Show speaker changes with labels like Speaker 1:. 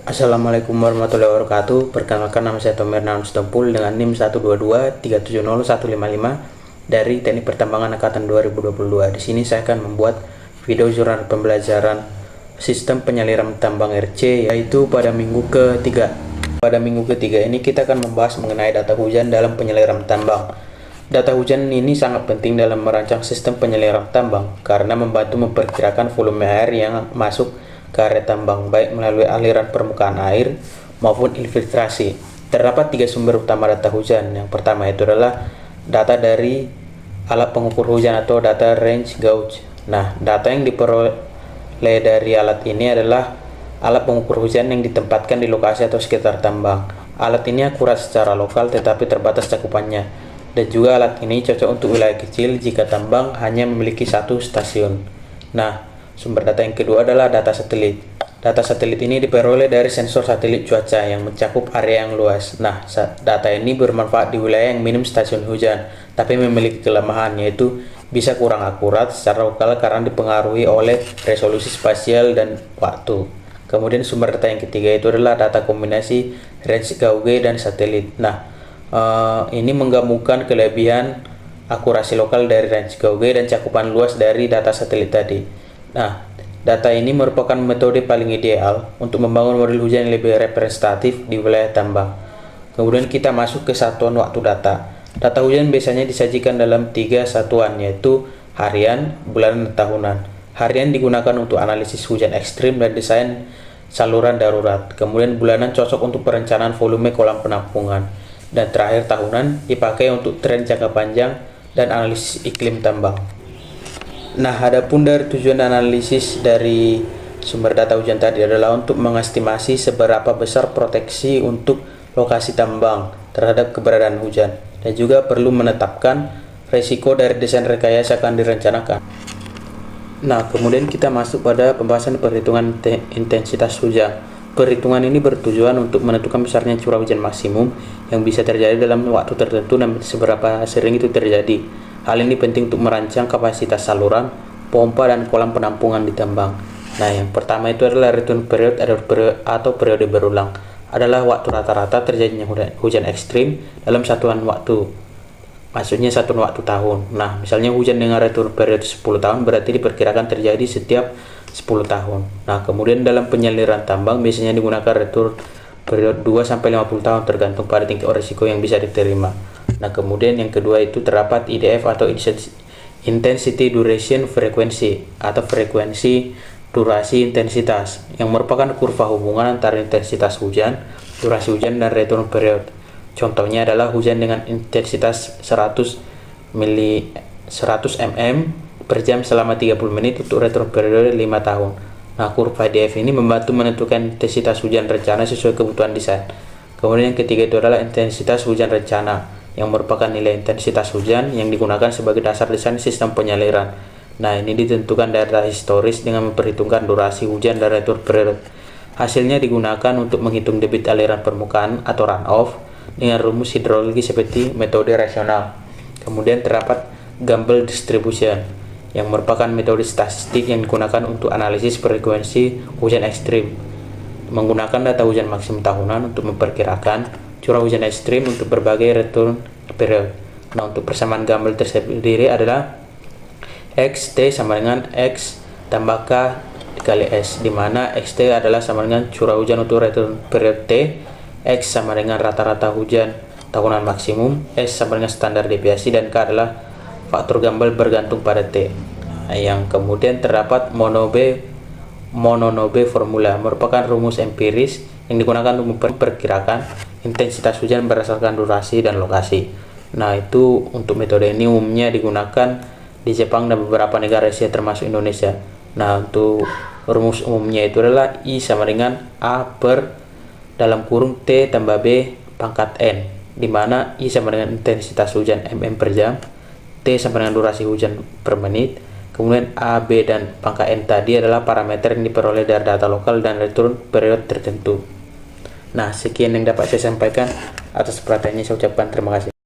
Speaker 1: Assalamualaikum warahmatullahi wabarakatuh. Perkenalkan, nama saya Tomer Setompul dengan NIM 122370155 dari Teknik Pertambangan Angkatan 2022. Di sini saya akan membuat video jurnal pembelajaran sistem penyaliran tambang RC, yaitu pada minggu ketiga. Pada minggu ketiga ini kita akan membahas mengenai data hujan dalam penyaliran tambang. Data hujan ini sangat penting dalam merancang sistem penyaliran tambang karena membantu memperkirakan volume air yang masuk ke area tambang, baik melalui aliran permukaan air maupun infiltrasi. Terdapat tiga sumber utama data hujan. Yang pertama itu adalah data dari alat pengukur hujan atau data range gauge. Nah, data yang diperoleh dari alat ini adalah alat pengukur hujan yang ditempatkan di lokasi atau sekitar tambang. Alat ini akurat secara lokal tetapi terbatas cakupannya, dan juga alat ini cocok untuk wilayah kecil jika tambang hanya memiliki satu stasiun. Nah, sumber data yang kedua adalah data satelit. Data satelit ini diperoleh dari sensor satelit cuaca yang mencakup area yang luas. Nah, data ini bermanfaat di wilayah yang minim stasiun hujan, tapi memiliki kelemahan, yaitu bisa kurang akurat secara lokal karena dipengaruhi oleh resolusi spasial dan waktu. Kemudian sumber data yang ketiga itu adalah data kombinasi range gauge dan satelit. Nah, ini menggabungkan kelebihan akurasi lokal dari range gauge dan cakupan luas dari data satelit tadi. Nah, data ini merupakan metode paling ideal untuk membangun model hujan yang lebih representatif di wilayah tambang. Kemudian kita masuk ke satuan waktu data. Data hujan biasanya disajikan dalam tiga satuan, yaitu harian, bulanan, dan tahunan. Harian digunakan untuk analisis hujan ekstrim dan desain saluran darurat. Kemudian bulanan cocok untuk perencanaan volume kolam penampungan. Dan terakhir tahunan dipakai untuk tren jangka panjang dan analisis iklim tambang. Nah, adapun dari tujuan analisis dari sumber data hujan tadi adalah untuk mengestimasi seberapa besar proteksi untuk lokasi tambang terhadap keberadaan hujan, dan juga perlu menetapkan resiko dari desain rekayasa akan direncanakan. Nah, kemudian kita masuk pada pembahasan perhitungan intensitas hujan. Perhitungan ini bertujuan untuk menentukan besarnya curah hujan maksimum yang bisa terjadi dalam waktu tertentu dan seberapa sering itu terjadi. Hal ini penting untuk merancang kapasitas saluran, pompa, dan kolam penampungan di tambang. Nah, yang pertama itu adalah return period atau periode berulang. Adalah waktu rata-rata terjadinya hujan ekstrim dalam satuan waktu. Maksudnya satuan waktu tahun. Nah, misalnya hujan dengan return period 10 tahun berarti diperkirakan terjadi setiap 10 tahun. Nah, kemudian dalam penyaliran tambang biasanya digunakan return period 2-50 tahun tergantung pada tingkat risiko yang bisa diterima. Nah, kemudian yang kedua itu terdapat IDF atau Intensity Duration Frequency atau frekuensi durasi intensitas, yang merupakan kurva hubungan antara intensitas hujan, durasi hujan, dan return period. Contohnya adalah hujan dengan intensitas 100 mm per jam selama 30 menit untuk return period 5 tahun. Nah, kurva IDF ini membantu menentukan intensitas hujan rencana sesuai kebutuhan desain. Kemudian yang ketiga itu adalah intensitas hujan rencana, yang merupakan nilai intensitas hujan yang digunakan sebagai dasar desain sistem penyaliran. Nah, ini ditentukan data historis dengan memperhitungkan durasi hujan dan return period. Hasilnya digunakan untuk menghitung debit aliran permukaan atau runoff dengan rumus hidrologi seperti metode rasional. Kemudian terdapat Gumbel Distribution, yang merupakan metode statistik yang digunakan untuk analisis frekuensi hujan ekstrim, menggunakan data hujan maksimum tahunan untuk memperkirakan curah hujan ekstrim untuk berbagai return period. Nah, untuk persamaan Gumbel tersendiri adalah XT sama dengan X tambah K dikali S, di mana XT adalah sama dengan curah hujan untuk return period T, X sama dengan rata-rata hujan tahunan maksimum, S sama dengan standar deviasi, dan K adalah faktor Gumbel bergantung pada T. Nah, yang kemudian terdapat Mononobe formula, merupakan rumus empiris yang digunakan untuk memperkirakan intensitas hujan berdasarkan durasi dan lokasi. Nah, itu untuk metode ini umumnya digunakan di Jepang dan beberapa negara Asia termasuk Indonesia. Nah, untuk rumus umumnya itu adalah I sama dengan A per dalam kurung T tambah B pangkat N, di mana I sama dengan intensitas hujan mm per jam, T sama dengan durasi hujan per menit, kemudian A, B, dan pangkat N tadi adalah parameter yang diperoleh dari data lokal dan return period tertentu. Nah, sekian yang dapat saya sampaikan. Atas perhatiannya saya ucapkan terima kasih.